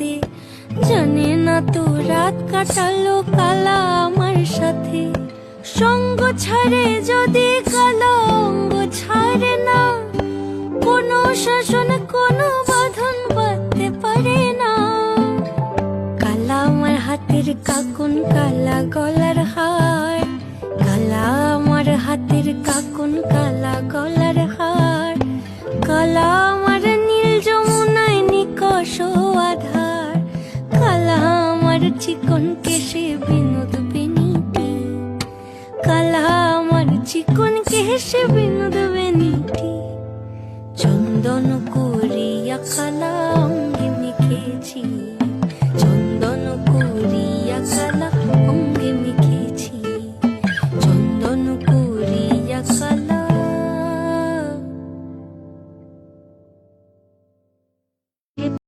রাতে, জানে না তো রাত কাটালো কালা আমার সাথে। সঙ্গ ছাড়ে যদি কালো অঙ্গ ছাড়ে না, কোনো শাসন কোনো বাঁধন বাঁধতে পারে না। কালা আমার হাতের কাকুন কালা গলার হার, কালা আমার হাতের কাকুন কালা গলার হার, কালা আমার নীল যমুনায় নিকষ আধার, কালা আমার চিকন কেশে বিনোদ বেনিটি, কালা আমার চিকন কেশে বিনোদ বেনিটি। চন্দন করিয়া কালা অঙ্গে মেখেছি।